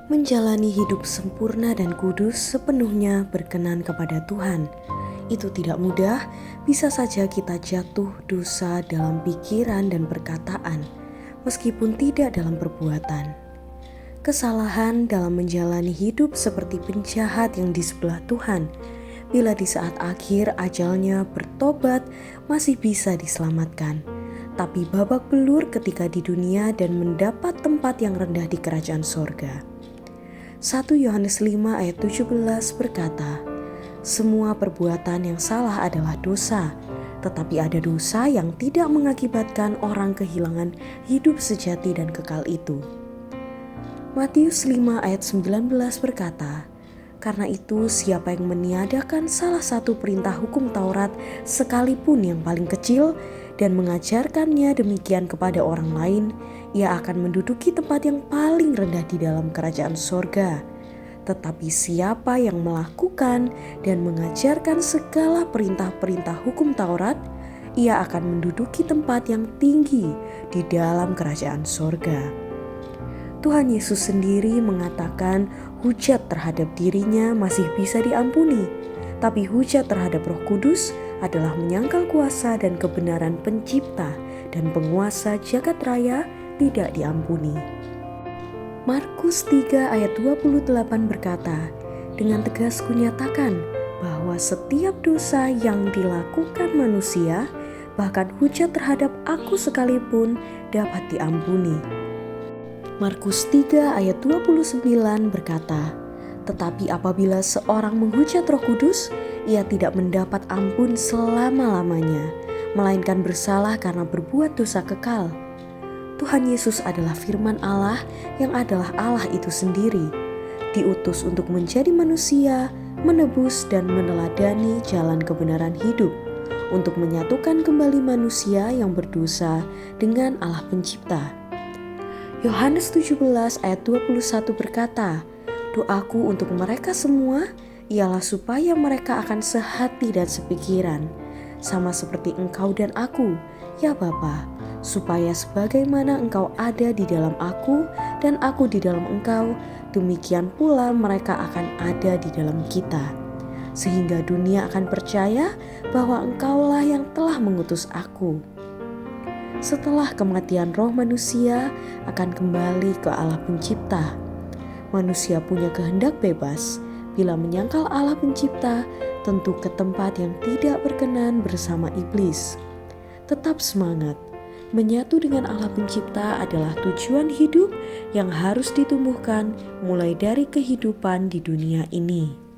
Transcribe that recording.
Menjalani hidup sempurna dan kudus sepenuhnya berkenan kepada Tuhan. Itu tidak mudah, bisa saja kita jatuh dosa dalam pikiran dan perkataan, meskipun tidak dalam perbuatan. Kesalahan dalam menjalani hidup seperti penjahat yang di sebelah Tuhan. Bila di saat akhir ajalnya bertobat masih bisa diselamatkan. Tapi babak belur ketika di dunia dan mendapat tempat yang rendah di kerajaan sorga. 1 Yohanes 5 ayat 17 berkata, semua perbuatan yang salah adalah dosa, tetapi ada dosa yang tidak mengakibatkan orang kehilangan hidup sejati dan kekal itu. Matius 5 ayat 19 berkata, karena itu siapa yang meniadakan salah satu perintah hukum Taurat sekalipun yang paling kecil dan mengajarkannya demikian kepada orang lain, ia akan menduduki tempat yang paling rendah di dalam kerajaan sorga. Tetapi siapa yang melakukan dan mengajarkan segala perintah-perintah hukum Taurat, ia akan menduduki tempat yang tinggi di dalam kerajaan sorga. Tuhan Yesus sendiri mengatakan hujat terhadap dirinya masih bisa diampuni, tapi hujat terhadap Roh Kudus adalah menyangkal kuasa dan kebenaran pencipta dan penguasa jagat raya tidak diampuni. Markus 3 ayat 28 berkata, dengan tegas kunyatakan bahwa setiap dosa yang dilakukan manusia, bahkan hujat terhadap aku sekalipun dapat diampuni. Markus 3 ayat 29 berkata, tetapi apabila seorang menghujat Roh Kudus, ia tidak mendapat ampun selama-lamanya, melainkan bersalah karena berbuat dosa kekal. Tuhan Yesus adalah firman Allah yang adalah Allah itu sendiri, diutus untuk menjadi manusia, menebus dan meneladani jalan kebenaran hidup, untuk menyatukan kembali manusia yang berdosa dengan Allah pencipta. Yohanes 17 ayat 21 berkata, doaku untuk mereka semua ialah supaya mereka akan sehati dan sepikiran, sama seperti engkau dan aku, ya Bapa, supaya sebagaimana engkau ada di dalam aku dan aku di dalam engkau, demikian pula mereka akan ada di dalam kita. Sehingga dunia akan percaya bahwa engkaulah yang telah mengutus aku. Setelah kematian roh manusia akan kembali ke Allah pencipta. Manusia punya kehendak bebas. Bila menyangkal Allah pencipta, tentu ke tempat yang tidak berkenan bersama iblis. Tetap semangat. Menyatu dengan Allah pencipta adalah tujuan hidup yang harus ditumbuhkan mulai dari kehidupan di dunia ini.